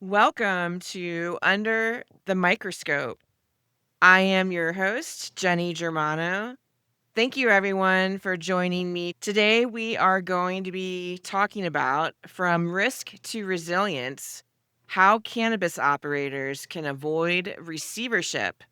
Welcome to Under the Microscope. I am your host, Jenny Germano. Thank you, everyone, for joining me. Today, we are going to be talking about from risk to resilience how cannabis operators can avoid receivership.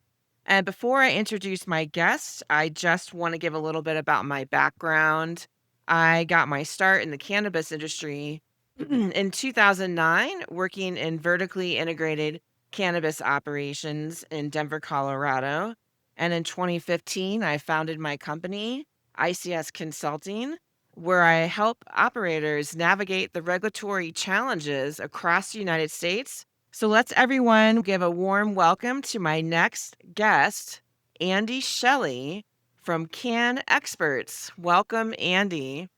And before I introduce my guest, I just want to give a little bit about my background. I got my start in the cannabis industry in 2009, working in vertically integrated cannabis operations in Denver, Colorado. And in 2015, I founded my company, ICS Consulting, where I help operators navigate the regulatory challenges across the United States. So let's everyone give a warm welcome to my next guest, Andy Shelley from CannXperts. Welcome, Andy.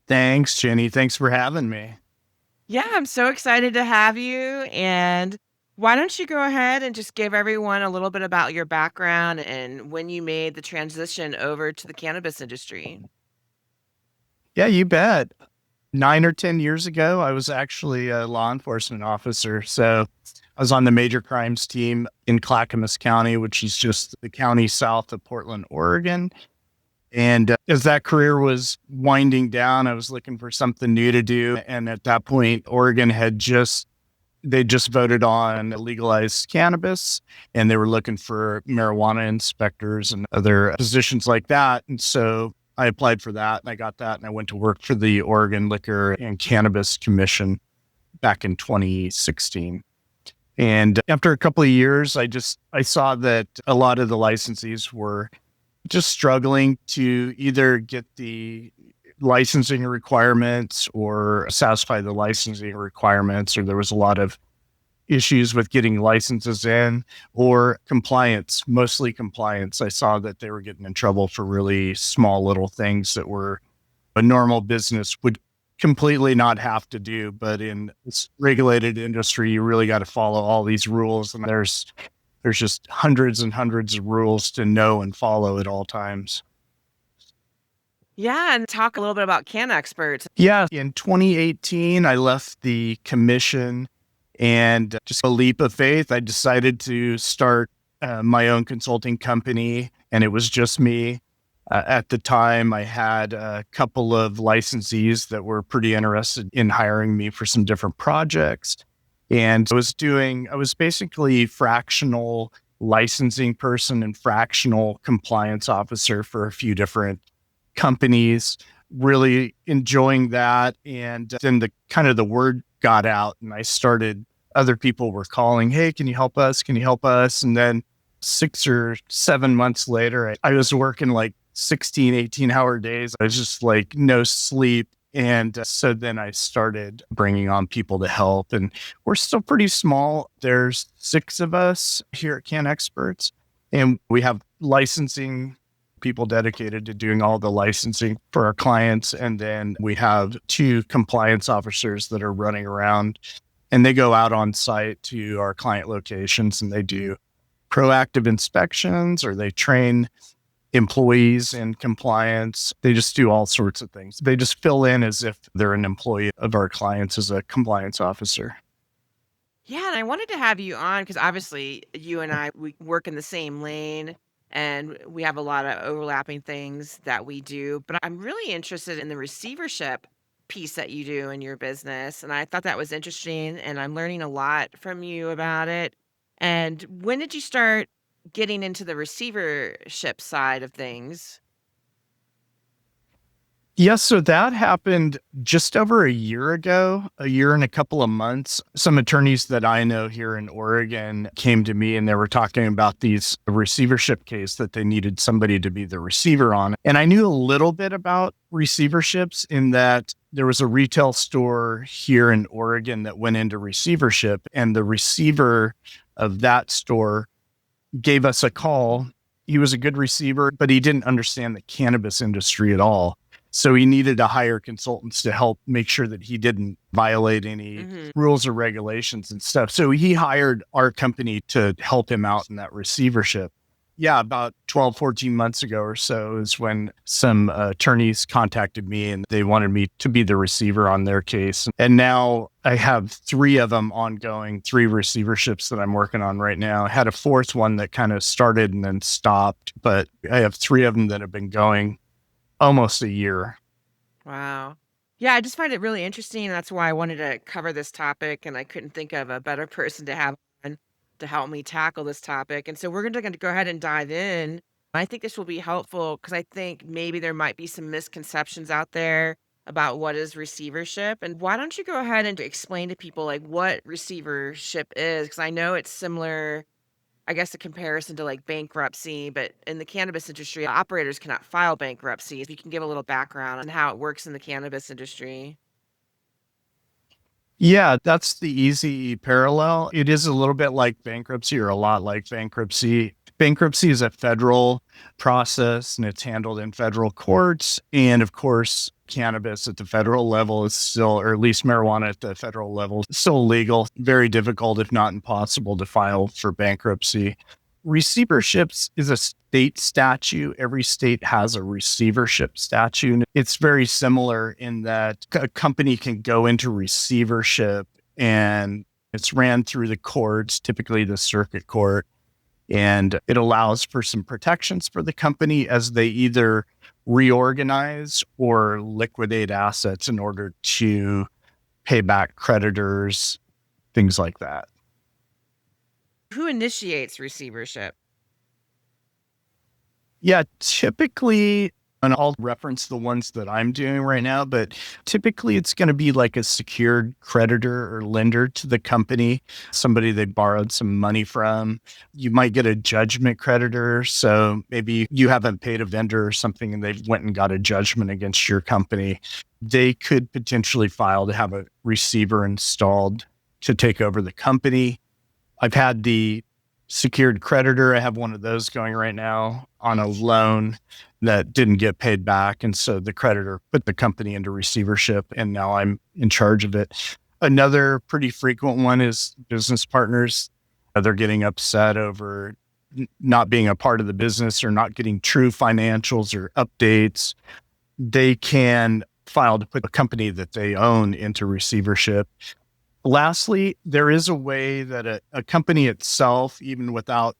Thanks, Jenny. Thanks for having me. Yeah, I'm so excited to have you. And why don't you go ahead and just give everyone a little bit about your background and when you made the transition over to the cannabis industry? Yeah, you bet. 9 or 10 years ago, I was actually a law enforcement officer. So I was on the major crimes team in Clackamas County, which is just the county south of Portland, Oregon. And as that career was winding down, I was looking for something new to do. And at that point, Oregon they just voted on legalized cannabis, and they were looking for marijuana inspectors and other positions like that. And so I applied for that and I got that. And I went to work for the Oregon Liquor and Cannabis Commission back in 2016. And after a couple of years, I saw that a lot of the licensees were just struggling to either get the licensing requirements or satisfy the licensing requirements, or there was a lot of issues with getting licenses in or compliance, mostly compliance. I saw that they were getting in trouble for really small little things that were a normal business would completely not have to do. But in this regulated industry, you really got to follow all these rules. And there's just hundreds and hundreds of rules to know and follow at all times. Yeah, and talk a little bit about CannXperts. Yeah, in 2018, I left the commission and just a leap of faith, I decided to start my own consulting company, and it was just me. At the time, I had a couple of licensees that were pretty interested in hiring me for some different projects. And I was basically fractional licensing person and fractional compliance officer for a few different companies, really enjoying that. And then the word got out and other people were calling, hey, can you help us? Can you help us? And then 6 or 7 months later, I was working like 16, 18-hour days. I was just like no sleep. And so then I started bringing on people to help. And we're still pretty small. There's 6 of us here at CannXperts, and we have licensing people dedicated to doing all the licensing for our clients. And then we have 2 compliance officers that are running around, and they go out on site to our client locations and they do proactive inspections, or they train employees in compliance. They just do all sorts of things. They just fill in as if they're an employee of our clients as a compliance officer. Yeah, and I wanted to have you on because obviously you and I, we work in the same lane and we have a lot of overlapping things that we do. But I'm really interested in the receivership piece that you do in your business. And I thought that was interesting. And I'm learning a lot from you about it. And when did you start getting into the receivership side of things? Yes, so that happened just over a year ago, a year and a couple of months. Some attorneys that I know here in Oregon came to me and they were talking about these receivership case that they needed somebody to be the receiver on. And I knew a little bit about receiverships in that there was a retail store here in Oregon that went into receivership, and the receiver of that store gave us a call. He was a good receiver, but he didn't understand the cannabis industry at all. So he needed to hire consultants to help make sure that he didn't violate any Hmm. rules or regulations and stuff. So he hired our company to help him out in that receivership. Yeah, about 12, 14 months ago or so is when some attorneys contacted me and they wanted me to be the receiver on their case. And now I have three of them ongoing, three receiverships that I'm working on right now. I had a fourth one that kind of started and then stopped, but I have three of them that have been going almost a year. Wow. Yeah, I just find it really interesting. That's why I wanted to cover this topic, and I couldn't think of a better person to have on to help me tackle this topic. And so we're going to go ahead and dive in. I think this will be helpful because I think maybe there might be some misconceptions out there about what is receivership. And why don't you go ahead and explain to people like what receivership is? Because I know it's similar, I guess, a comparison to like bankruptcy, but in the cannabis industry, operators cannot file bankruptcy. If you can give a little background on how it works in the cannabis industry. Yeah, that's the easy parallel. It is a little bit like bankruptcy or a lot like bankruptcy. Bankruptcy is a federal process and it's handled in federal courts. And of course, cannabis at the federal level is still, or at least marijuana at the federal level, is still legal. Very difficult, if not impossible, to file for bankruptcy. Receiverships is a state statute. Every state has a receivership statute. It's very similar in that a company can go into receivership and it's ran through the courts, typically the circuit court, and it allows for some protections for the company as they either reorganize or liquidate assets in order to pay back creditors, things like that. Who initiates receivership? Yeah, typically, and I'll reference the ones that I'm doing right now, but typically it's going to be like a secured creditor or lender to the company, somebody they borrowed some money from. You might get a judgment creditor. So maybe you haven't paid a vendor or something and they've went and got a judgment against your company. They could potentially file to have a receiver installed to take over the company. I've had the secured creditor. I have one of those going right now on a loan that didn't get paid back. And so the creditor put the company into receivership and now I'm in charge of it. Another pretty frequent one is business partners. They're getting upset over not being a part of the business or not getting true financials or updates. They can file to put a company that they own into receivership. Lastly, there is a way that a company itself, even without,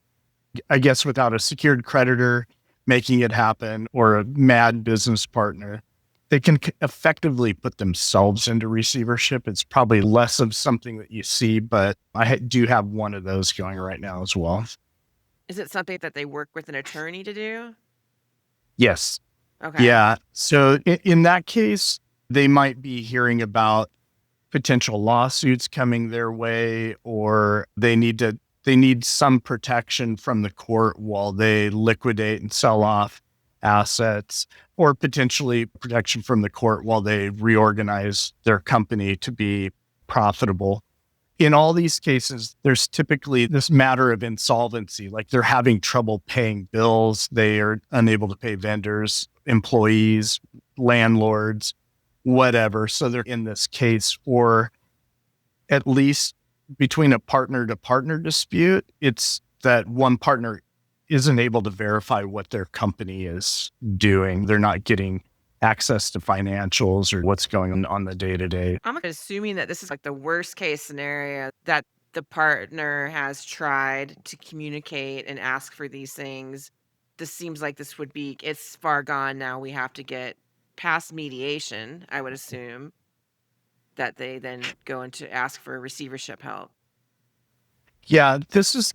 I guess, without a secured creditor making it happen or a mad business partner, they can effectively put themselves into receivership. It's probably less of something that you see, but I do have one of those going right now as well. Is it something that they work with an attorney to do? Yes. Okay. Yeah. So in that case, they might be hearing about potential lawsuits coming their way, or they need some protection from the court while they liquidate and sell off assets, or potentially protection from the court while they reorganize their company to be profitable. In all these cases, there's typically this matter of insolvency, like they're having trouble paying bills, they are unable to pay vendors, employees, landlords, whatever. So they're in this case, or at least between a partner to partner dispute, it's that one partner isn't able to verify what their company is doing. They're not getting access to financials or what's going on the day to day. I'm assuming that this is like the worst case scenario that the partner has tried to communicate and ask for these things. This seems like this would be, it's far gone now. We have to get past mediation, I would assume, that they then go into ask for receivership help. Yeah, this is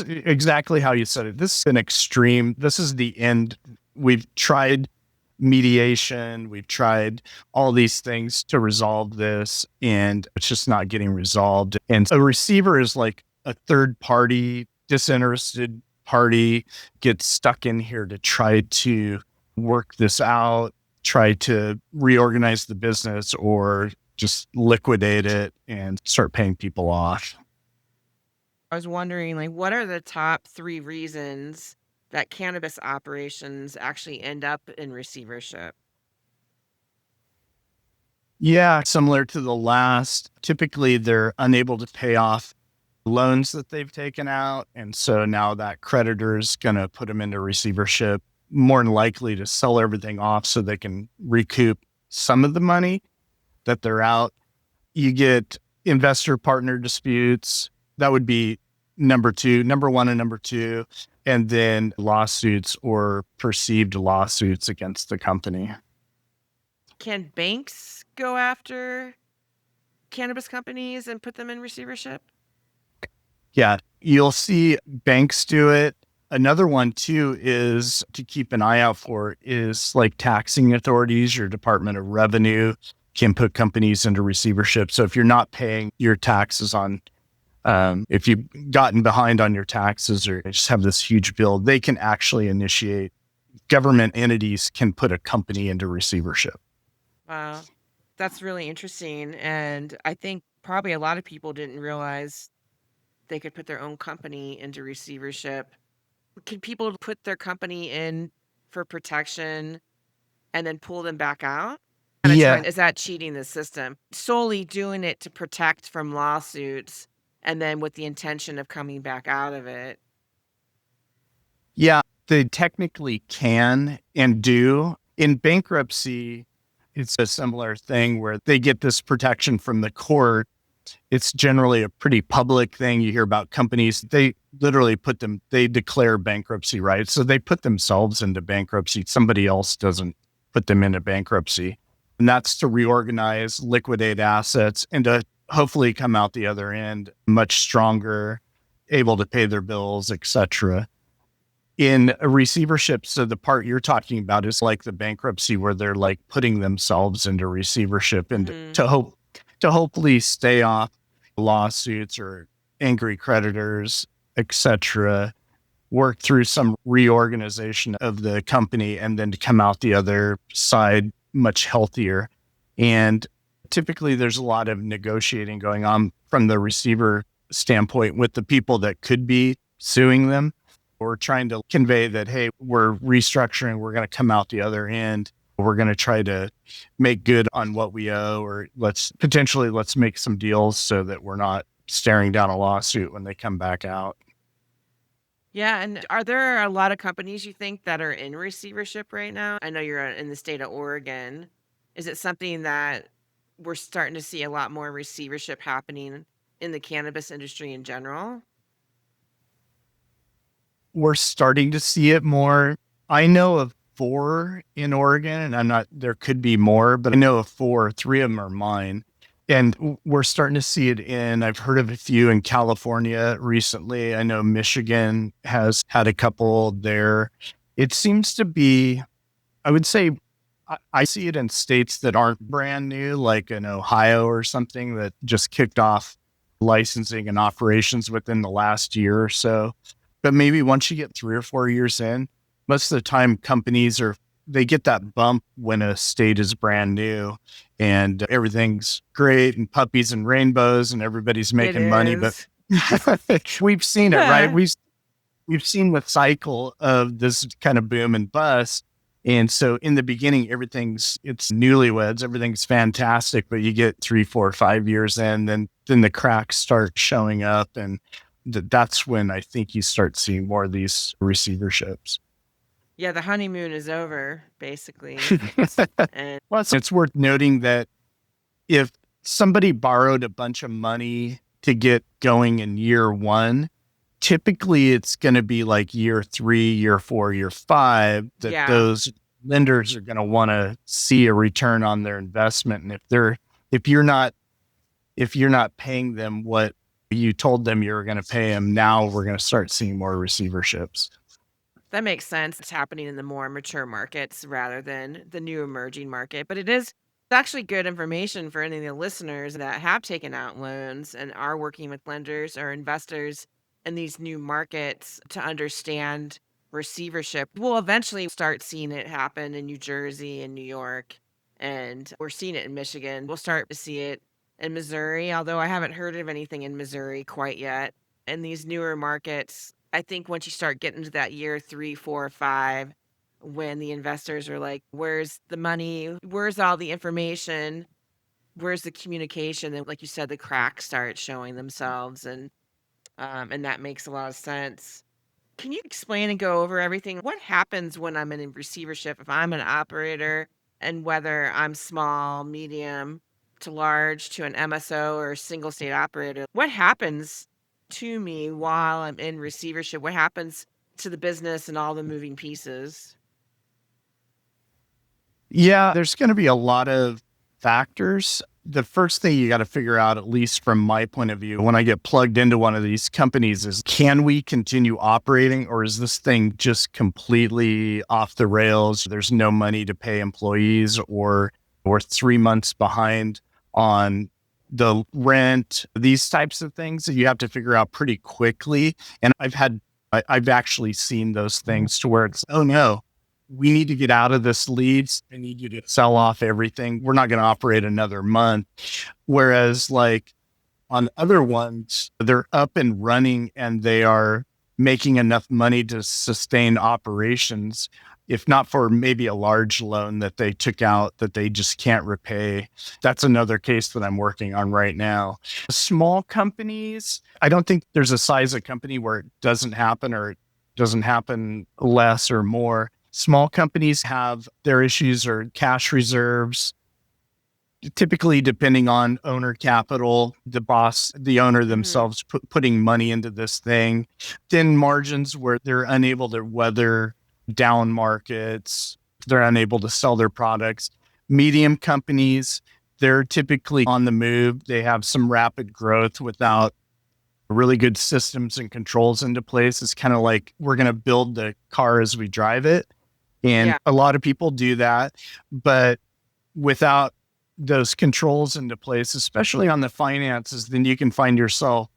exactly how you said it. This is an extreme. This is the end. We've tried mediation, we've tried all these things to resolve this, and it's just not getting resolved. And a receiver is like a third party, disinterested party, gets stuck in here to try to work this out, try to reorganize the business, or just liquidate it and start paying people off. I was wondering, like, what are the top 3 reasons that cannabis operations actually end up in receivership? Yeah, similar to the last. Typically, they're unable to pay off loans that they've taken out. And so now that creditor is going to put them into receivership, more than likely to sell everything off so they can recoup some of the money that they're out. You get investor partner disputes. That would be number one and number two, and then lawsuits or perceived lawsuits against the company. Can banks go after cannabis companies and put them in receivership? Yeah, you'll see banks do it. Another one too is to keep an eye out for is like taxing authorities. Your Department of Revenue can put companies into receivership. So if you're not paying your taxes on, if you've gotten behind on your taxes or just have this huge bill, they can actually initiate. Government entities can put a company into receivership. Wow, that's really interesting. And I think probably a lot of people didn't realize they could put their own company into receivership. Can people put their company in for protection and then pull them back out? Kinda Yeah, trying, is that cheating the system? Solely doing it to protect from lawsuits and then with the intention of coming back out of it. yeah, they technically can and do. In bankruptcy, it's a similar thing where they get this protection from the court. It's generally a pretty public thing. You hear about companies, they literally they declare bankruptcy, right? So they put themselves into bankruptcy. Somebody else doesn't put them into bankruptcy. And that's to reorganize, liquidate assets, and to hopefully come out the other end much stronger, able to pay their bills, etc. In a receivership, so the part you're talking about is like the bankruptcy where they're like putting themselves into receivership and Mhm. to hopefully stay off lawsuits or angry creditors, etc. Work through some reorganization of the company and then to come out the other side much healthier. And typically there's a lot of negotiating going on from the receiver standpoint with the people that could be suing them. We're trying to convey that, hey, we're restructuring, we're going to come out the other end. We're going to try to make good on what we owe, or let's make some deals so that we're not staring down a lawsuit when they come back out. Yeah, and are there a lot of companies you think that are in receivership right now? I know you're in the state of Oregon. Is it something that we're starting to see a lot more receivership happening in the cannabis industry in general? We're starting to see it more. I know of 4 in Oregon, and there could be more, but I know of 4, 3 of them are mine. And we're starting to see it I've heard of a few in California recently. I know Michigan has had a couple there. It seems to be, I would say, I see it in states that aren't brand new, like in Ohio or something that just kicked off licensing and operations within the last year or so. But maybe once you get 3 or 4 years in, most of the time they get that bump when a state is brand new and everything's great and puppies and rainbows and everybody's It making money. But is. we've seen it, right? We've seen the cycle of this kind of boom and bust. And so in the beginning, it's newlyweds, everything's fantastic, but you get 3, 4, 5 years in, then the cracks start showing up. And that's when I think you start seeing more of these receiverships. Yeah, the honeymoon is over, basically. And Well, it's worth noting that if somebody borrowed a bunch of money to get going in year one, typically it's going to be like year 3, year 4, year 5 that yeah. those lenders are going to want to see a return on their investment. And if you're not, if you're not paying them what you told them you were going to pay them, now we're going to start seeing more receiverships. That makes sense. It's happening in the more mature markets rather than the new emerging market. But it's actually good information for any of the listeners that have taken out loans and are working with lenders or investors in these new markets to understand receivership. We'll eventually start seeing it happen in New Jersey and New York, and we're seeing it in Michigan. We'll start to see it in Missouri, although I haven't heard of anything in Missouri quite yet. In these newer markets, I think once you start getting to that year 3, 4, 5, when the investors are like, where's the money? Where's all the information? Where's the communication? And like you said, the cracks start showing themselves. And And that makes a lot of sense. Can you explain and go over everything? What happens when I'm in a receivership if I'm an operator and whether I'm small, medium to large to an MSO or a single state operator? What happens to me while I'm in receivership? What happens to the business and all the moving pieces? Yeah, there's going to be a lot of factors. The first thing you got to figure out, at least from my point of view, when I get plugged into one of these companies, is can we continue operating, or is this thing just completely off the rails? There's no money to pay employees, or we're 3 months behind on the rent, these types of things that you have to figure out pretty quickly. And I've actually seen those things to where it's, oh no, we need to get out of this leads. I need you to sell off everything. We're not going to operate another month. Whereas, like on other ones, they're up and running and they are making enough money to sustain operations, if not for maybe a large loan that they took out that they just can't repay. That's another case that I'm working on right now. Small companies, I don't think there's a size of company where it doesn't happen or it doesn't happen less or more. Small companies have their issues or cash reserves, typically depending on owner capital, the boss, the owner Hmm. themselves putting money into this thing, thin margins where they're unable to weather down markets, they're unable to sell their products. Medium companies, they're typically on the move. They have some rapid growth without really good systems and controls into place. It's kind of like we're going to build the car as we drive it. And Yeah. a lot of people do that, but without those controls into place, especially on the finances, then you can find yourself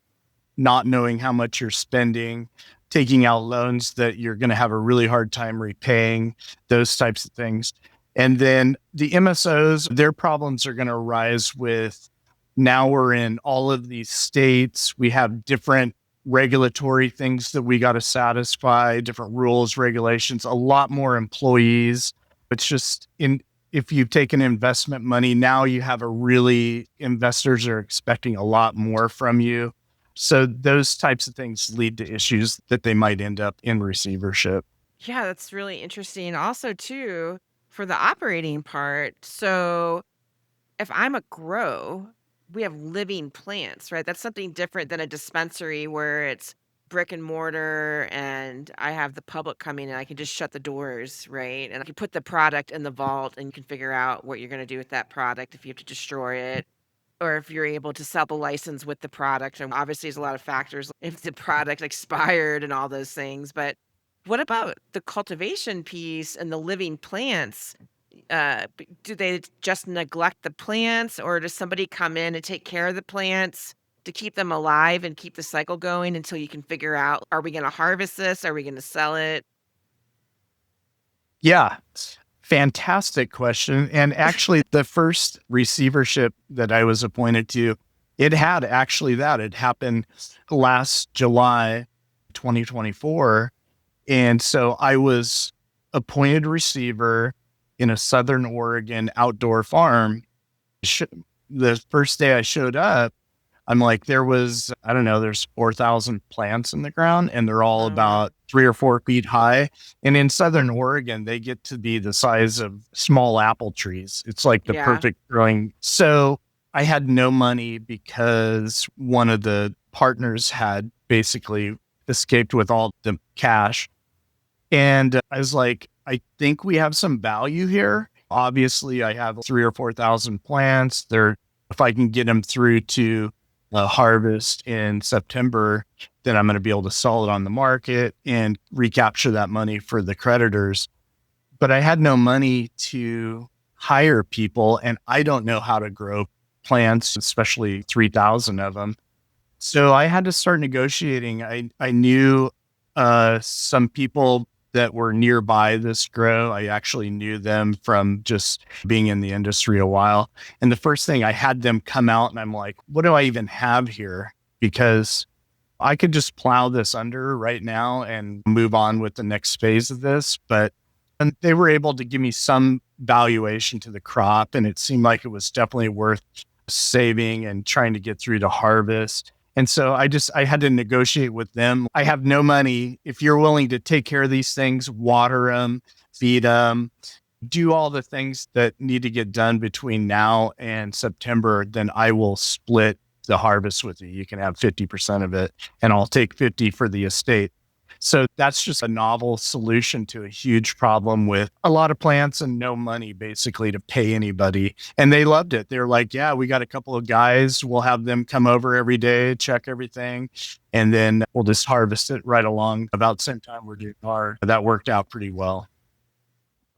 not knowing how much you're spending, taking out loans that you're going to have a really hard time repaying, those types of things. And then the MSOs, their problems are going to arise with now we're in all of these states. We have different regulatory things that we got to satisfy, different rules, regulations, a lot more employees. It's just in if you've taken investment money, now you have a really investors are expecting a lot more from you. So those types of things lead to issues that they might end up in receivership. Yeah, that's really interesting. Also, too, for the operating part. So, if I'm a grow, we have living plants, right? That's something different than a dispensary where it's brick and mortar and I have the public coming and I can just shut the doors, right? And I can put the product in the vault and you can figure out what you're going to do with that product if you have to destroy it or if you're able to sell the license with the product. And obviously, there's a lot of factors if the product expired and all those things. But what about the cultivation piece and the living plants? Do they just neglect the plants, or does somebody come in and take care of the plants to keep them alive and keep the cycle going until you can figure out, are we going to harvest this? Are we going to sell it? Yeah. Fantastic question. And actually, the first receivership that I was appointed to, it had actually that. It happened last July 2024. And so I was appointed receiver in a Southern Oregon outdoor farm. The first day I showed up, I'm like, there was, I don't know, there's 4,000 plants in the ground and they're all Oh, wow. about 3 or 4 feet high. And in Southern Oregon, they get to be the size of small apple trees. It's like the Yeah. perfect growing. So I had no money because one of the partners had basically escaped with all the cash. And I was like, I think we have some value here. Obviously, I have 3 or 4,000 plants. They're, if I can get them through to harvest in September, then I'm going to be able to sell it on the market and recapture that money for the creditors. But I had no money to hire people, and I don't know how to grow plants, especially 3,000 of them. So I had to start negotiating. I knew some people that were nearby this grow. I actually knew them from just being in the industry a while. And the first thing I had them come out and I'm like, what do I even have here? Because I could just plow this under right now and move on with the next phase of this. But and they were able to give me some valuation to the crop. And it seemed like it was definitely worth saving and trying to get through to harvest. And so I had to negotiate with them. I have no money. If you're willing to take care of these things, water them, feed them, do all the things that need to get done between now and September, then I will split the harvest with you. You can have 50% of it, and I'll take 50 for the estate. So that's just a novel solution to a huge problem with a lot of plants and no money basically to pay anybody. And they loved it. They're like, yeah, we got a couple of guys. We'll have them come over every day, check everything, and then we'll just harvest it right along about the same time we're doing our. That worked out pretty well.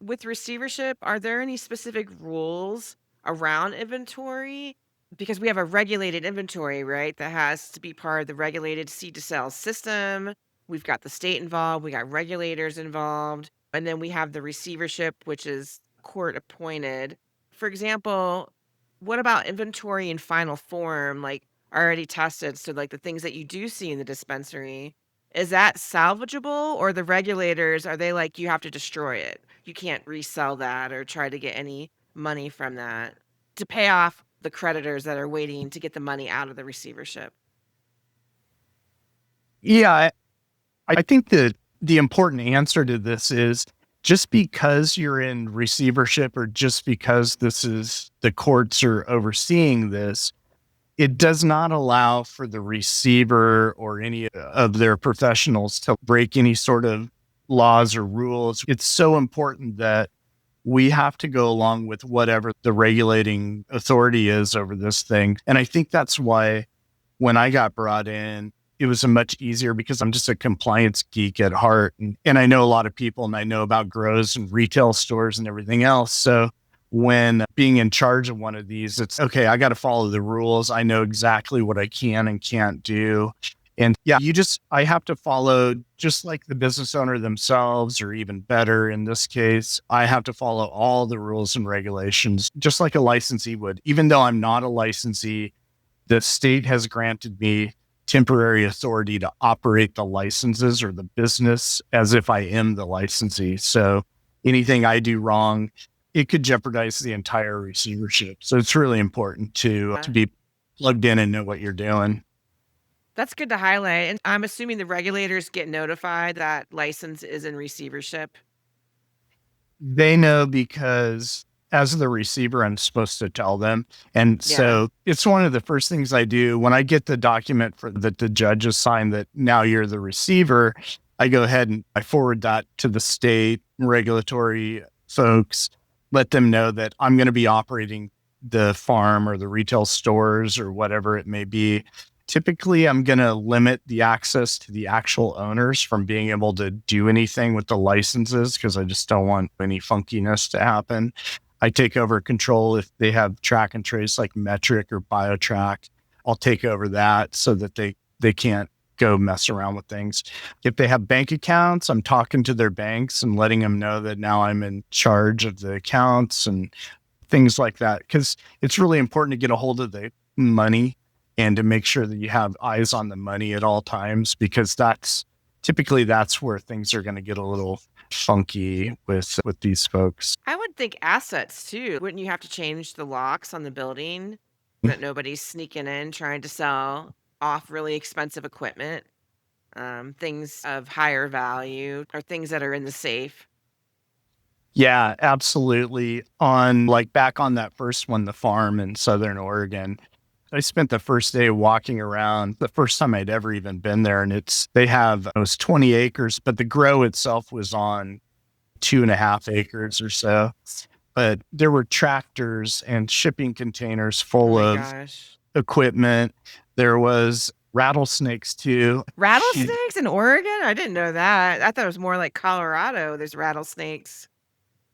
With receivership, are there any specific rules around inventory? Because we have a regulated inventory, right? That has to be part of the regulated seed to sale system. We've got the state involved, we got regulators involved, and then we have the receivership, which is court appointed. For example, what about inventory in final form, like already tested? So, like the things that you do see in the dispensary, is that salvageable, or the regulators, are they like, you have to destroy it? You can't resell that or try to get any money from that to pay off the creditors that are waiting to get the money out of the receivership. Yeah, I think that the important answer to this is just because you're in receivership or just because this is the courts are overseeing this, it does not allow for the receiver or any of their professionals to break any sort of laws or rules. It's so important that we have to go along with whatever the regulating authority is over this thing. And I think that's why when I got brought in, it was a much easier because I'm just a compliance geek at heart. And I know a lot of people and I know about grows and retail stores and everything else. So when being in charge of one of these, it's okay, I got to follow the rules. I know exactly what I can and can't do. And yeah, I have to follow just like the business owner themselves, or even better in this case, I have to follow all the rules and regulations, just like a licensee would. Even though I'm not a licensee, the state has granted me temporary authority to operate the licenses or the business as if I am the licensee. So anything I do wrong, it could jeopardize the entire receivership. So it's really important to be plugged in and know what you're doing. That's good to highlight. And I'm assuming the regulators get notified that license is in receivership. They know because as the receiver, I'm supposed to tell them. And Yeah. so it's one of the first things I do when I get the document for that the judge has signed that now you're the receiver. I go ahead and I forward that to the state regulatory folks, let them know that I'm going to be operating the farm or the retail stores or whatever it may be. Typically, I'm going to limit the access to the actual owners from being able to do anything with the licenses because I just don't want any funkiness to happen. I take over control if they have track and trace like Metric or BioTrack. I'll take over that so that they can't go mess around with things. If they have bank accounts, I'm talking to their banks and letting them know that now I'm in charge of the accounts and things like that. Because it's really important to get a hold of the money and to make sure that you have eyes on the money at all times, because that's where things are going to get a little funky with these folks. I would think assets too. Wouldn't you have to change the locks on the building that nobody's sneaking in trying to sell off really expensive equipment? Things of higher value or things that are in the safe. Yeah, absolutely. On like back on that first one, the farm in Southern Oregon, I spent the first day walking around, the first time I'd ever even been there. And it was 20 acres, but the grow itself was on 2.5 acres or so. But there were tractors and shipping containers Oh full my of gosh. equipment. There was rattlesnakes too. Rattlesnakes in Oregon? I didn't know that. I thought it was more like Colorado. There's rattlesnakes.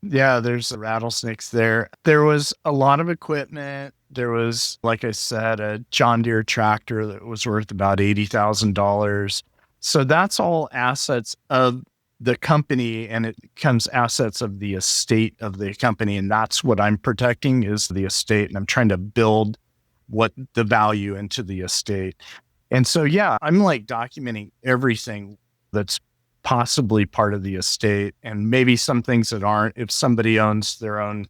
Yeah, there's the rattlesnakes there. There was a lot of equipment. There was, like I said, a John Deere tractor that was worth about $80,000. So that's all assets of the company, and it becomes assets of the estate of the company. And that's what I'm protecting is the estate. And I'm trying to build what the value into the estate. And so, yeah, I'm like documenting everything that's possibly part of the estate and maybe some things that aren't. If somebody owns their own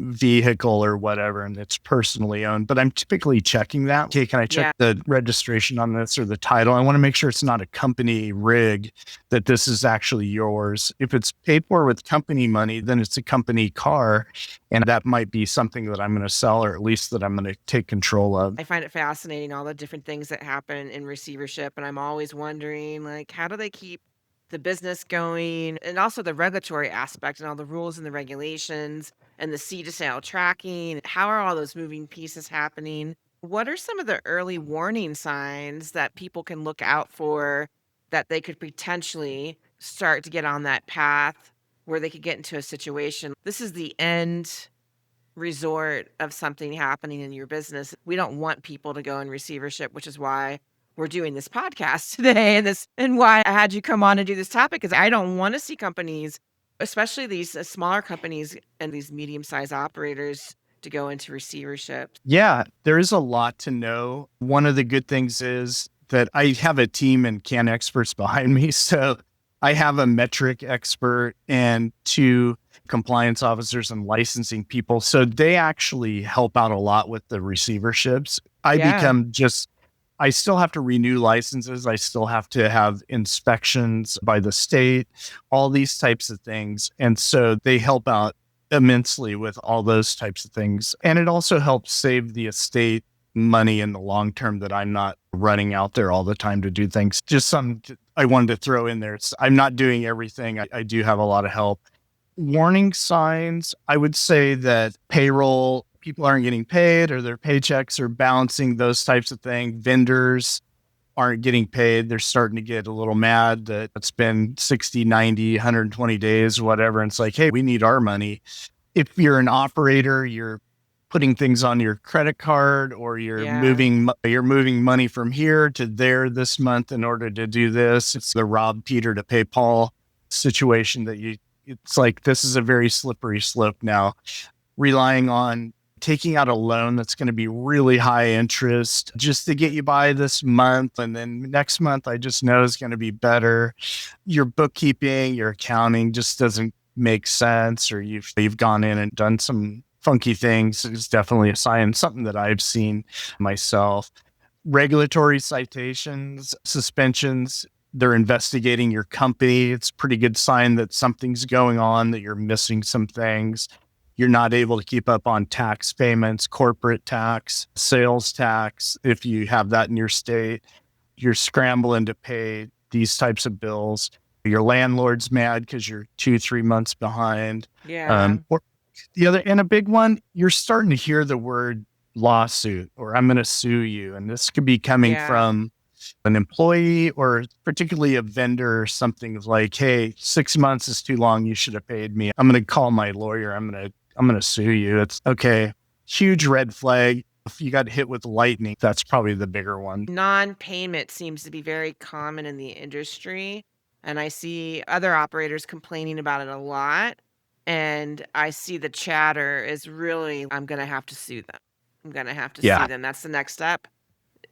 vehicle or whatever, and it's personally owned, but I'm typically checking that. Okay, can I check Yeah. the registration on this or the title? I want to make sure it's not a company rig, that this is actually yours. If it's paid for with company money, then it's a company car, and that might be something that I'm going to sell, or at least that I'm going to take control of. I find it fascinating, all the different things that happen in receivership, and I'm always wondering, like, how do they keep the business going? And also the regulatory aspect and all the rules and the regulations and the seed to sale tracking. How are all those moving pieces happening? What are some of the early warning signs that people can look out for that they could potentially start to get on that path where they could get into a situation? This is the end resort of something happening in your business. We don't want people to go in receivership, which is why we're doing this podcast today and why I had you come on and do this topic is I don't want to see companies, especially these smaller companies and these medium-sized operators to go into receivership. Yeah, there is a lot to know. One of the good things is that I have a team and CannXperts behind me. So I have a metric expert and two compliance officers and licensing people. So they actually help out a lot with the receiverships. Yeah. I still have to renew licenses. I still have to have inspections by the state, all these types of things. And so they help out immensely with all those types of things. And it also helps save the estate money in the long term, that I'm not running out there all the time to do things. Just something I wanted to throw in there. I'm not doing everything. I do have a lot of help. Warning signs, I would say that payroll, people aren't getting paid or their paychecks are bouncing, those types of things. Vendors aren't getting paid. They're starting to get a little mad that it's been 60, 90, 120 days, whatever. And it's like, hey, we need our money. If you're an operator, you're putting things on your credit card, or Yeah. you're moving money from here to there this month in order to do this. It's the rob Peter to pay Paul situation that it's like, this is a very slippery slope now, relying on taking out a loan that's going to be really high interest just to get you by this month. And then next month, I just know is going to be better. Your bookkeeping, your accounting just doesn't make sense, or you've gone in and done some funky things. It's definitely a sign, something that I've seen myself. Regulatory citations, suspensions, they're investigating your company. It's a pretty good sign that something's going on, that you're missing some things. You're not able to keep up on tax payments, corporate tax, sales tax. If you have that in your state, you're scrambling to pay these types of bills. Your landlord's mad because you're 2-3 months behind. Yeah. Or the other, and a big one, you're starting to hear the word lawsuit, or I'm going to sue you. And this could be coming Yeah. from an employee, or particularly a vendor, or something like, hey, 6 months is too long. You should have paid me. I'm going to call my lawyer. I'm going to sue you. It's okay. Huge red flag. If you got hit with lightning, that's probably the bigger one. Non-payment seems to be very common in the industry, and I see other operators complaining about it a lot, and I see the chatter is really, "I'm gonna have to sue them. I'm gonna have to sue Yeah. them." That's the next step.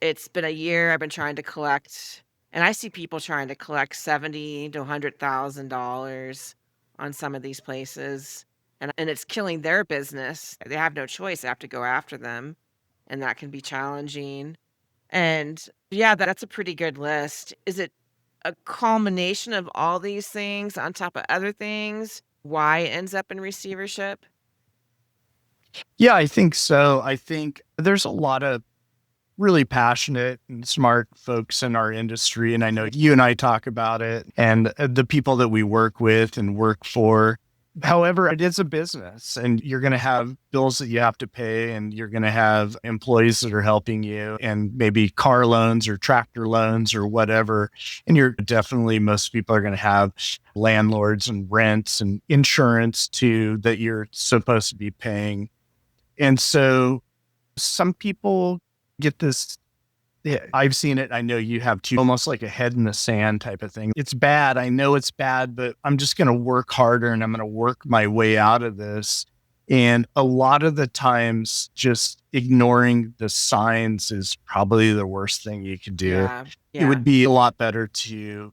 It's been a year I've been trying to collect, and I see people trying to collect 70 to $100,000 on some of these places, and it's killing their business. They have no choice, they have to go after them, and that can be challenging. And yeah, that's a pretty good list. Is it a culmination of all these things on top of other things? Why it ends up in receivership? Yeah, I think so. I think there's a lot of really passionate and smart folks in our industry. And I know you and I talk about it, and the people that we work with and work for. However, it is a business, and you're going to have bills that you have to pay, and you're going to have employees that are helping you, and maybe car loans or tractor loans or whatever. And most people are going to have landlords and rents and insurance too that you're supposed to be paying. And so some people get this. Yeah, I've seen it. I know you have too, almost like a head in the sand type of thing. It's bad. I know it's bad, but I'm just going to work harder, and I'm going to work my way out of this. And a lot of the times, just ignoring the signs is probably the worst thing you could do. Yeah. It Yeah. would be a lot better to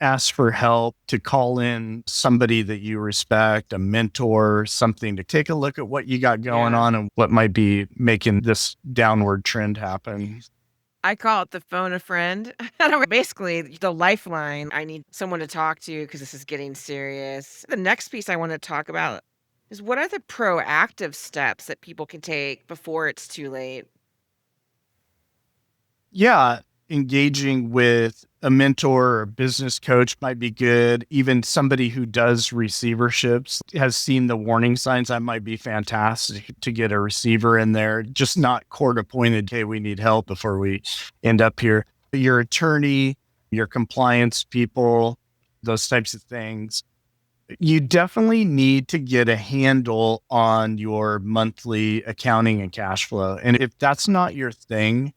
ask for help, to call in somebody that you respect, a mentor, something to take a look at what you got going Yeah. on and what might be making this downward trend happen. I call it the phone a friend. Basically, the lifeline. I need someone to talk to because this is getting serious. The next piece I want to talk about is what are the proactive steps that people can take before it's too late? Yeah, engaging with a mentor or a business coach might be good. Even somebody who does receiverships has seen the warning signs. That might be fantastic to get a receiver in there, just not court appointed. Hey, we need help before we end up here. Your attorney, your compliance people, those types of things. You definitely need to get a handle on your monthly accounting and cash flow. And if that's not your thing,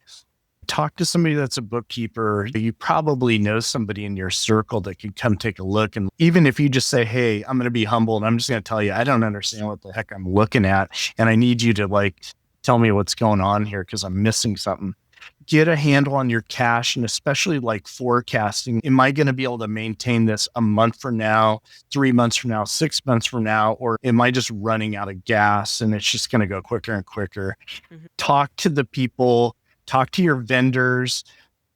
talk to somebody that's a bookkeeper. You probably know somebody in your circle that could come take a look. And even if you just say, hey, I'm going to be humble and I'm just going to tell you, I don't understand what the heck I'm looking at. And I need you to tell me what's going on here because I'm missing something. Get a handle on your cash and especially forecasting. Am I going to be able to maintain this a month from now, 3 months from now, 6 months from now? Or am I just running out of gas and it's just going to go quicker and quicker? Mhm. Talk to the people, talk to your vendors,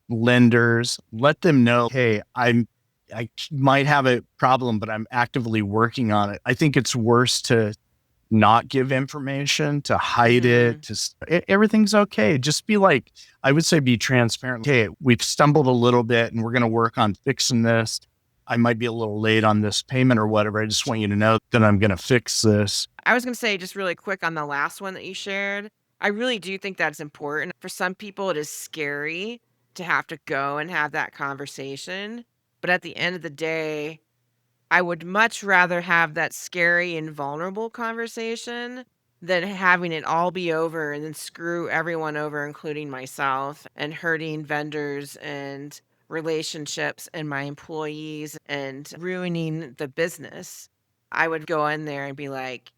lenders, let them know, hey, I might have a problem, but I'm actively working on it. I think it's worse to not give information, to hide it, Mhm. everything's okay. Just be I would say be transparent. Hey, we've stumbled a little bit and we're going to work on fixing this. I might be a little late on this payment or whatever. I just want you to know that I'm going to fix this. I was going to say just really quick on the last one that you shared. I really do think that's important. For some people, it is scary to have to go and have that conversation. But at the end of the day, I would much rather have that scary and vulnerable conversation than having it all be over and then screw everyone over, including myself, and hurting vendors and relationships and my employees and ruining the business. I would go in there and be like,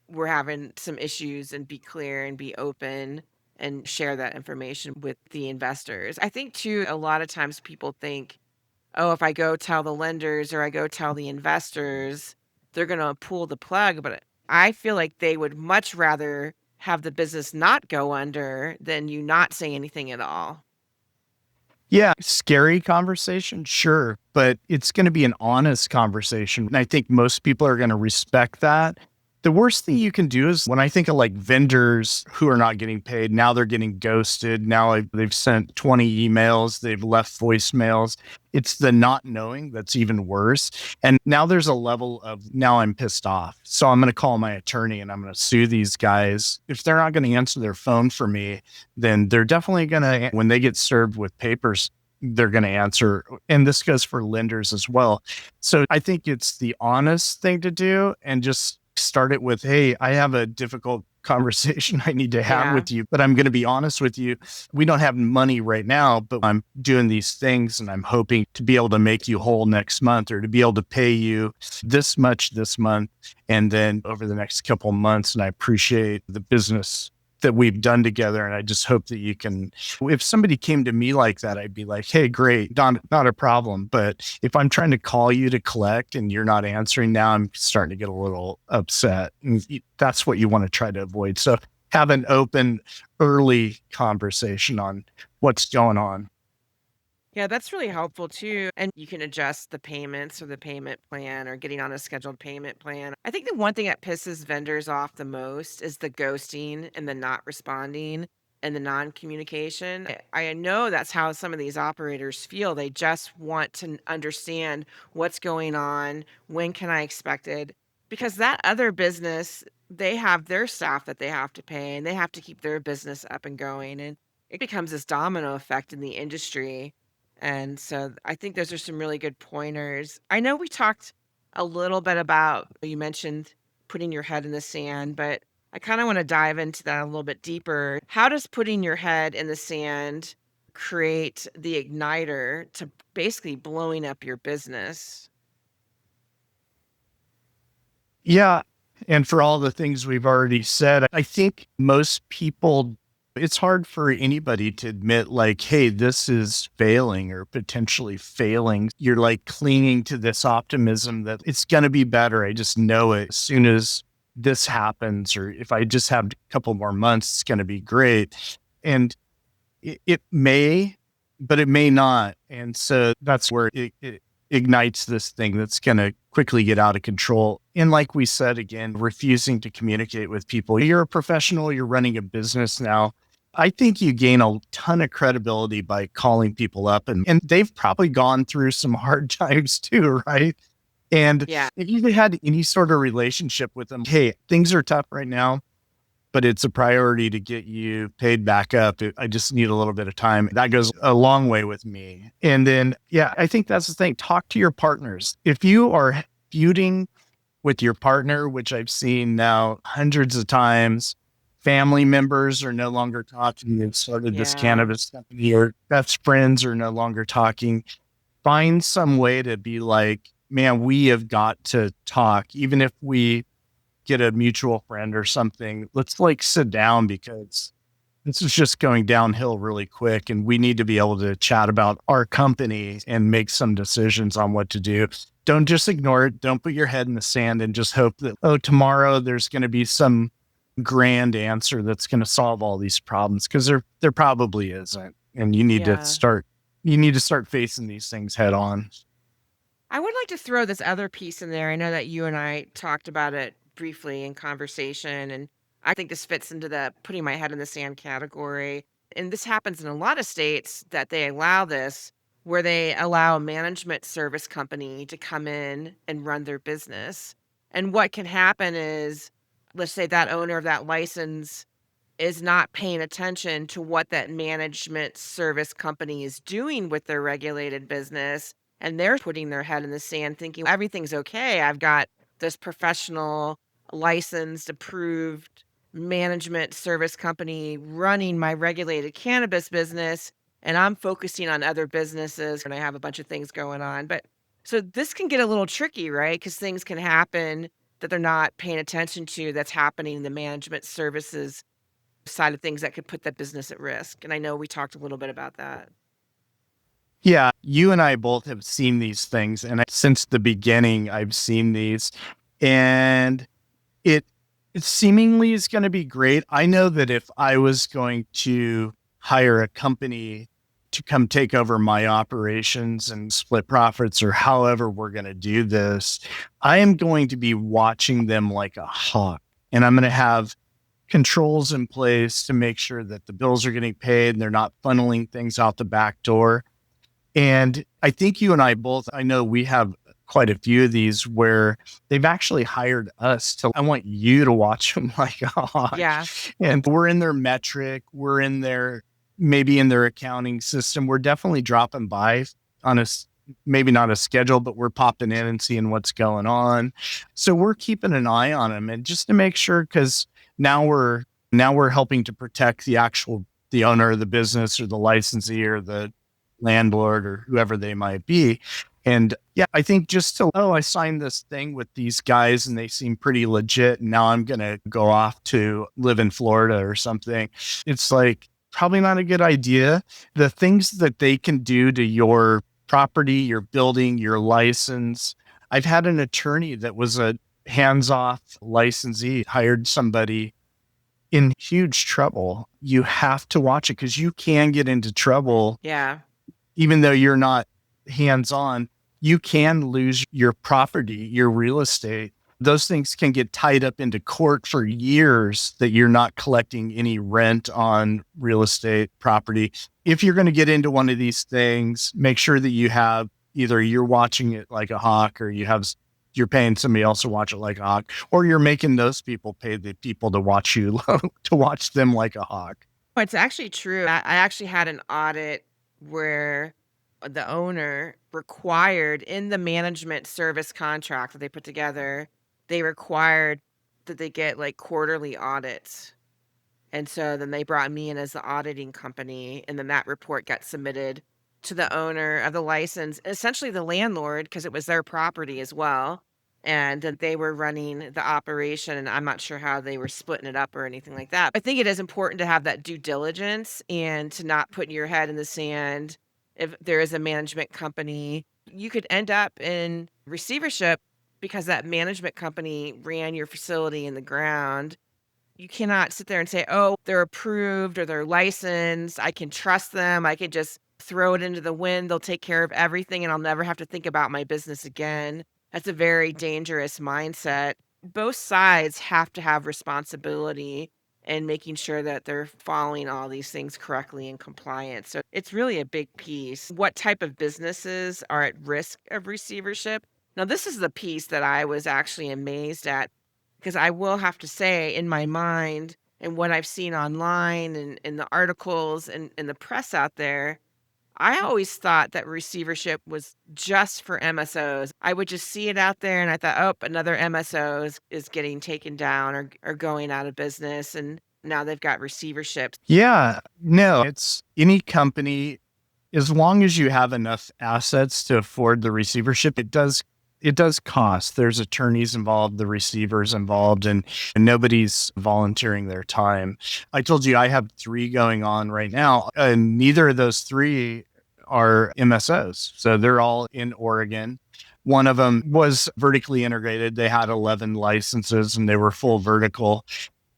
we're having some issues and be clear and be open and share that information with the investors. I think, too, a lot of times people think, oh, if I go tell the lenders or I go tell the investors, they're going to pull the plug. But I feel like they would much rather have the business not go under than you not say anything at all. Yeah, scary conversation, sure, but it's going to be an honest conversation. And I think most people are going to respect that. The worst thing you can do is when I think of vendors who are not getting paid, now they're getting ghosted. Now they've sent 20 emails, they've left voicemails. It's the not knowing that's even worse. And now there's a level of now I'm pissed off. So I'm going to call my attorney and I'm going to sue these guys. If they're not going to answer their phone for me, then they're definitely going to, when they get served with papers, they're going to answer. And this goes for lenders as well. So I think it's the honest thing to do and just start it with, hey, I have a difficult conversation I need to have Yeah. with you, but I'm going to be honest with you. We don't have money right now, but I'm doing these things and I'm hoping to be able to make you whole next month or to be able to pay you this much this month and then over the next couple of months. And I appreciate the business that we've done together. And I just hope that you can, if somebody came to me like that, I'd be like, hey, great, not a problem. But if I'm trying to call you to collect and you're not answering now, I'm starting to get a little upset. And that's what you want to try to avoid. So have an open, early conversation on what's going on. Yeah, that's really helpful too. And you can adjust the payments or the payment plan or getting on a scheduled payment plan. I think the one thing that pisses vendors off the most is the ghosting and the not responding and the non communication. I know that's how some of these operators feel. They just want to understand what's going on, when can I expect it? Because that other business, they have their staff that they have to pay and they have to keep their business up and going. And it becomes this domino effect in the industry, and so I think those are some really good pointers. I know we talked a little bit about, you mentioned putting your head in the sand, but I kind of want to dive into that a little bit deeper. How does putting your head in the sand create the igniter to basically blowing up your business? Yeah. And for all the things we've already said, I think most people It's hard for anybody to admit, like, hey, this is failing or potentially failing. You're like clinging to this optimism that it's going to be better. I just know it as soon as this happens, or if I just have a couple more months, it's going to be great. And it may, but it may not. And so that's where it ignites this thing that's going to quickly get out of control. And like we said, again, refusing to communicate with people. You're a professional, you're running a business now. I think you gain a ton of credibility by calling people up, and they've probably gone through some hard times too, right? And Yeah. if you've had any sort of relationship with them, hey, things are tough right now, but it's a priority to get you paid back up. I just need a little bit of time. That goes a long way with me. And then, yeah, I think that's the thing. Talk to your partners. If you are feuding with your partner, which I've seen now hundreds of times, family members are no longer talking. They've started this Yeah. cannabis company, or best friends are no longer talking. Find some way to be like, man, we have got to talk, even if we get a mutual friend or something. Let's like sit down because this is just going downhill really quick. And we need to be able to chat about our company and make some decisions on what to do. Don't just ignore it. Don't put your head in the sand and just hope that, oh, tomorrow there's going to be some grand answer that's going to solve all these problems, because there probably isn't. And Yeah. you need to start facing these things head on. I would like to throw this other piece in there. I know that you and I talked about it briefly in conversation, and I think this fits into the putting my head in the sand category. And this happens in a lot of states that they allow this, where they allow a management service company to come in and run their business. And what can happen is, let's say that owner of that license is not paying attention to what that management service company is doing with their regulated business, and they're putting their head in the sand thinking everything's okay. I've got this professional, licensed, approved management service company running my regulated cannabis business, and I'm focusing on other businesses and I have a bunch of things going on. But so this can get a little tricky, right? Because things can happen that they're not paying attention to that's happening in the management services side of things that could put that business at risk, and I know we talked a little bit about that. Yeah, you and I both have seen these things, and since the beginning, I've seen these, and it it seemingly is going to be great. I know that if I was going to hire a company to come take over my operations and split profits, or however we're going to do this, I am going to be watching them like a hawk, and I'm going to have controls in place to make sure that the bills are getting paid and they're not funneling things out the back door. And I think you and I both, I know we have quite a few of these where they've actually hired us to, I want you to watch them like a hawk. Yeah. And we're in their metric, we're in their, maybe in their accounting system. We're definitely dropping by on maybe not a schedule, but we're popping in and seeing what's going on. So we're keeping an eye on them, and just to make sure, because now we're helping to protect the owner of the business, or the licensee, or the landlord, or whoever they might be. And yeah, I think just to, oh, I signed this thing with these guys and they seem pretty legit, and now I'm going to go off to live in Florida or something. It's like probably not a good idea. The things that they can do to your property, your building, your license. I've had an attorney that was a hands off licensee, hired somebody in huge trouble. You have to watch it, because you can get into trouble Yeah. even though you're not hands on. You can lose your property, your real estate. Those things can get tied up into court for years, that you're not collecting any rent on real estate property. If you're going to get into one of these things, make sure that you have, either you're watching it like a hawk, or you're paying somebody else to watch it like a hawk, or you're making those people pay the people to watch you to watch them like a hawk. It's actually true. I actually had an audit where the owner required in the management service contract that they put together, they required that they get, like, quarterly audits, and so then they brought me in as the auditing company, and then that report got submitted to the owner of the license, essentially the landlord, because it was their property as well. and that they were running the operation, and I'm not sure how they were splitting it up or anything like that. I think it is important to have that due diligence and to not put your head in the sand. If there is a management company, you could end up in receivership because that management company ran your facility in the ground. You cannot sit there and say, "Oh, they're approved or they're licensed. I can trust them. I can just throw it into the wind. They'll take care of everything and I'll never have to think about my business again." That's a very dangerous mindset. Both sides have to have responsibility in making sure that they're following all these things correctly and compliant. So it's really a big piece. What type of businesses are at risk of receivership? Now, this is the piece that I was actually amazed at because I will have to say, in my mind and what I've seen online and in the articles and the press out there, I always thought that receivership was just for MSOs. I would just see it out there and I thought, oh, another MSO is getting taken down or going out of business. And now they've got receiverships. Yeah, no, it's any company, as long as you have enough assets to afford the receivership, it does cost. There's attorneys involved, the receivers involved, and nobody's volunteering their time. I told you I have 3 going on right now, and neither of those 3 are MSOs. So they're all in Oregon. One of them was vertically integrated. They had 11 licenses and they were full vertical.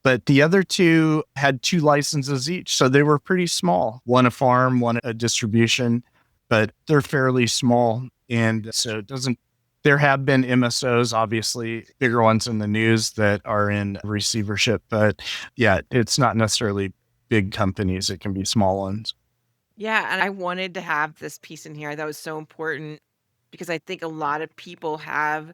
But the other 2 had 2 licenses each. So they were pretty small. One a farm, one a distribution, but they're fairly small. And so it doesn't, there have been MSOs, obviously, bigger ones in the news that are in receivership. But yeah, it's not necessarily big companies, it can be small ones. Yeah. And I wanted to have this piece in here. That was so important because I think a lot of people have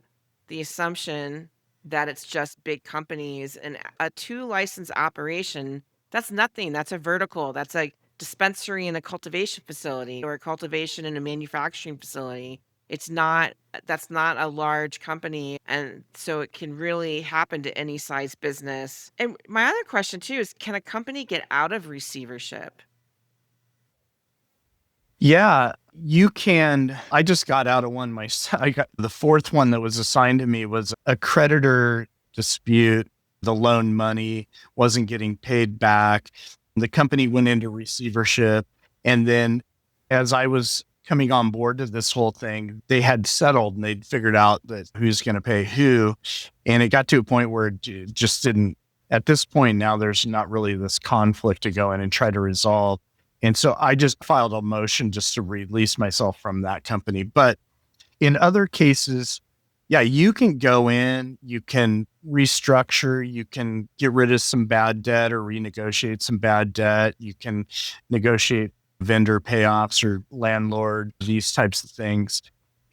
the assumption that it's just big companies and a 2 license operation, that's nothing. That's a vertical. That's a dispensary and a cultivation facility or a cultivation and a manufacturing facility. It's not that's not a large company, and so it can really happen to any size business. And my other question too is, can a company get out of receivership? Yeah, you can. I just got out of one myself. I got the 4th one that was assigned to me was a creditor dispute. The loan money wasn't getting paid back. The company went into receivership. And then as I was coming on board to this whole thing, they had settled and they'd figured out that who's going to pay who. And it got to a point where it just didn't, at this point now, there's not really this conflict to go in and try to resolve. And so I just filed a motion just to release myself from that company. But in other cases, yeah, you can go in, you can restructure, you can get rid of some bad debt or renegotiate some bad debt. You can negotiate vendor payoffs or landlord, these types of things.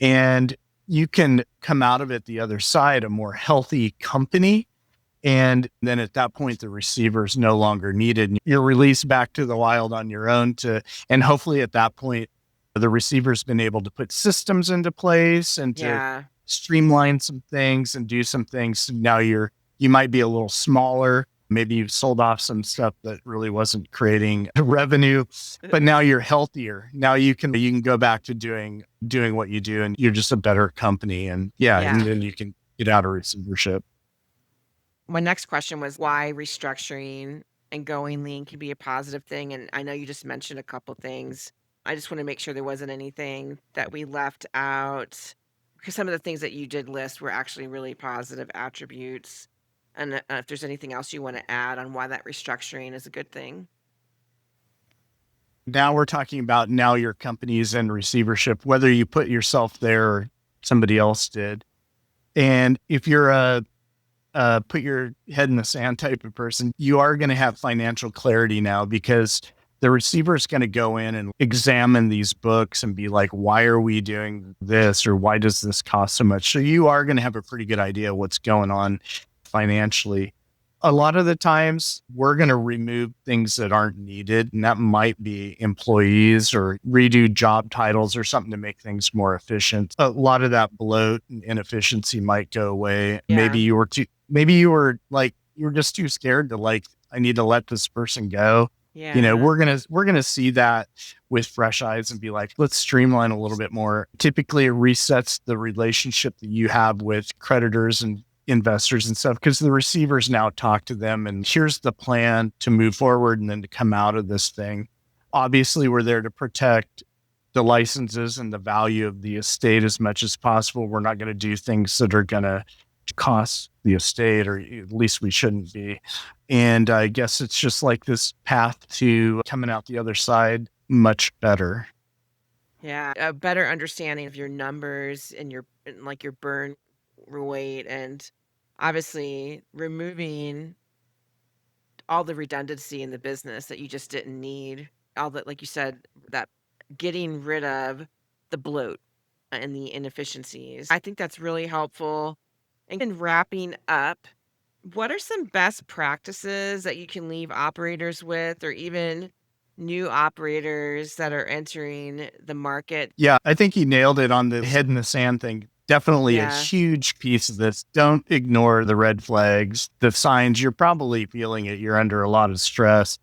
And you can come out of it the other side, a more healthy company. And then at that point, the receiver is no longer needed. And you're released back to the wild on your own and hopefully at that point, the receiver's been able to put systems into place and to Yeah. streamline some things and do some things. Now you might be a little smaller. Maybe you've sold off some stuff that really wasn't creating revenue, but now you're healthier. Now you can go back to doing what you do and you're just a better company. And yeah, and Yeah. then you can get out of receivership. My next question was why restructuring and going lean can be a positive thing, and I know you just mentioned a couple things. I just wanna make sure there wasn't anything that we left out, because some of the things that you did list were actually really positive attributes, and, if there's anything else you wanna add on why that restructuring is a good thing? Now we're talking about now your company's in receivership, whether you put yourself there or somebody else did. And if you're a put your head in the sand type of person, you are going to have financial clarity now because the receiver is going to go in and examine these books and be like, why are we doing this? Or why does this cost so much? So you are going to have a pretty good idea what's going on financially. A lot of the times we're going to remove things that aren't needed. And that might be employees or redo job titles or something to make things more efficient. A lot of that bloat and inefficiency might go away. Yeah. Maybe you were like, you were just too scared to like, I need to let this person go. Yeah. We're gonna see that with fresh eyes and be like, let's streamline a little bit more. Typically, it resets the relationship that you have with creditors and investors and stuff because the receivers now talk to them and here's the plan to move forward and then to come out of this thing. Obviously, we're there to protect the licenses and the value of the estate as much as possible. We're not going to do things that are going to cost the estate, or at least we shouldn't be. And I guess it's just like this path to coming out the other side much better. Yeah, a better understanding of your numbers and like your burn rate, and obviously removing all the redundancy in the business that you just didn't need. All that, like you said, that getting rid of the bloat and the inefficiencies. I think that's really helpful. And in wrapping up, what are some best practices that you can leave operators with, or even new operators that are entering the market? Yeah, I think he nailed it on the head in the sand thing. Definitely a Yeah. huge piece of this. Don't ignore the red flags, the signs. You're probably feeling it. You're under a lot of stress.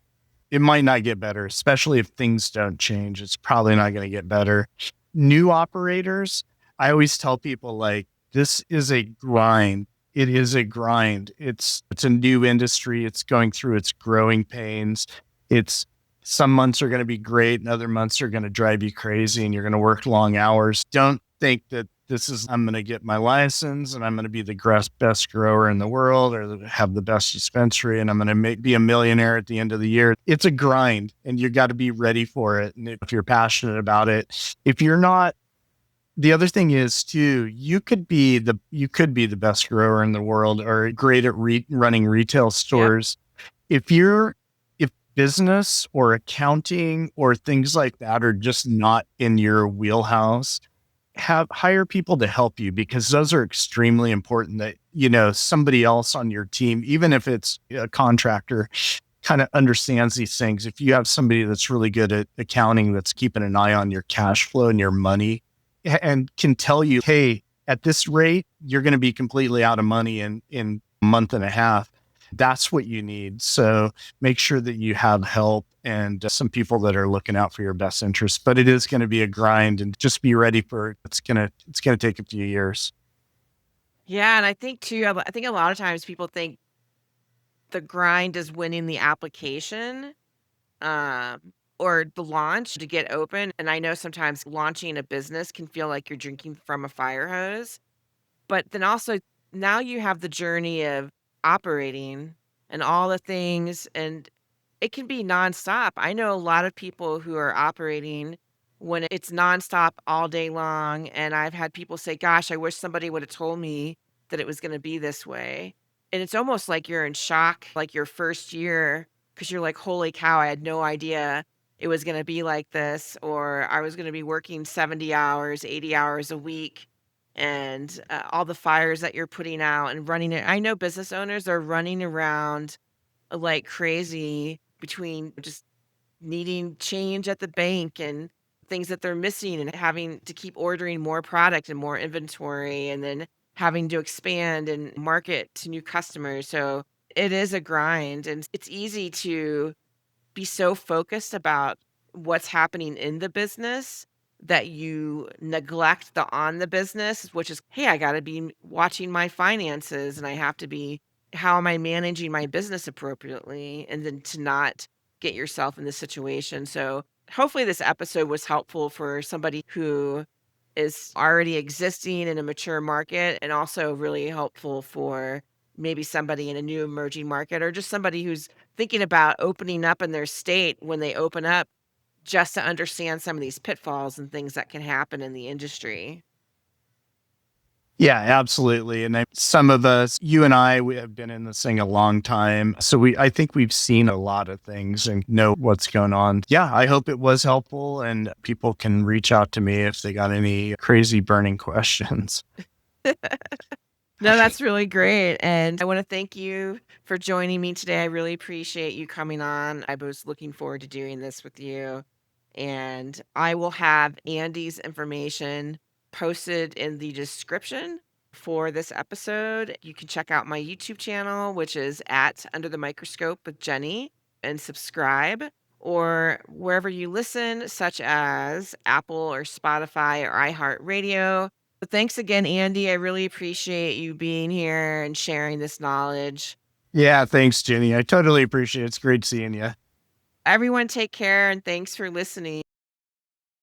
It might not get better, especially if things don't change. It's probably not going to get better. New operators, I always tell people like this is a grind. It is a grind. It's a new industry. It's going through its growing pains. It's some months are going to be great and other months are going to drive you crazy and you're going to work long hours. Don't think that this is I'm going to get my license and I'm going to be the best grower in the world or have the best dispensary and I'm going to be a millionaire at the end of the year. It's a grind and you got to be ready for it. And if you're passionate about it, if you're not, the other thing is too, you could be the best grower in the world or great at running retail Yep. stores. If business or accounting or things like that are just not in your wheelhouse, hire people to help you because those are extremely important that, somebody else on your team, even if it's a contractor, kind of understands these things. If you have somebody that's really good at accounting, that's keeping an eye on your cash flow and your money and can tell you, hey, at this rate, you're going to be completely out of money in a month and a half. That's what you need. So make sure that you have help and some people that are looking out for your best interests. But it is going to be a grind, and just be ready for it. It's gonna take a few years. Yeah, and I think too, I think a lot of times people think the grind is winning the application, um, or the launch to get open. And I know sometimes launching a business can feel like you're drinking from a fire hose. But then also now you have the journey of operating and all the things, and it can be nonstop. I know a lot of people who are operating when it's nonstop all day long, and I've had people say, "Gosh, I wish somebody would have told me that it was gonna be this way." And it's almost like you're in shock, like your first year, because 'cause you're like, "Holy cow, I had no idea it was gonna be like this," or I was gonna be working 70 hours, 80 hours a week, and, all the fires that you're putting out and running it. I know business owners are running around like crazy between just needing change at the bank and things that they're missing and having to keep ordering more product and more inventory and then having to expand and market to new customers. So it is a grind, and it's easy to be so focused about what's happening in the business that you neglect the on the business, which is, hey, I got to be watching my finances and I have to be, how am I managing my business appropriately? And then to not get yourself in this situation. So hopefully this episode was helpful for somebody who is already existing in a mature market, and also really helpful for maybe somebody in a new emerging market, or just somebody who's thinking about opening up in their state when they open up, just to understand some of these pitfalls and things that can happen in the industry. Yeah, absolutely. And some of us, you and I, we have been in this thing a long time. So I think we've seen a lot of things and know what's going on. Yeah, I hope it was helpful and people can reach out to me if they got any crazy burning questions. No, that's really great. And I want to thank you for joining me today. I really appreciate you coming on. I was looking forward to doing this with you. And I will have Andy's information posted in the description for this episode. You can check out my YouTube channel, which is at Under the Microscope with Jenny, and subscribe. or wherever you listen, such as Apple or Spotify or iHeartRadio. But thanks again, Andy. I really appreciate you being here and sharing this knowledge. Yeah, thanks, Jenny. I totally appreciate it. It's great seeing you. Everyone, take care and thanks for listening.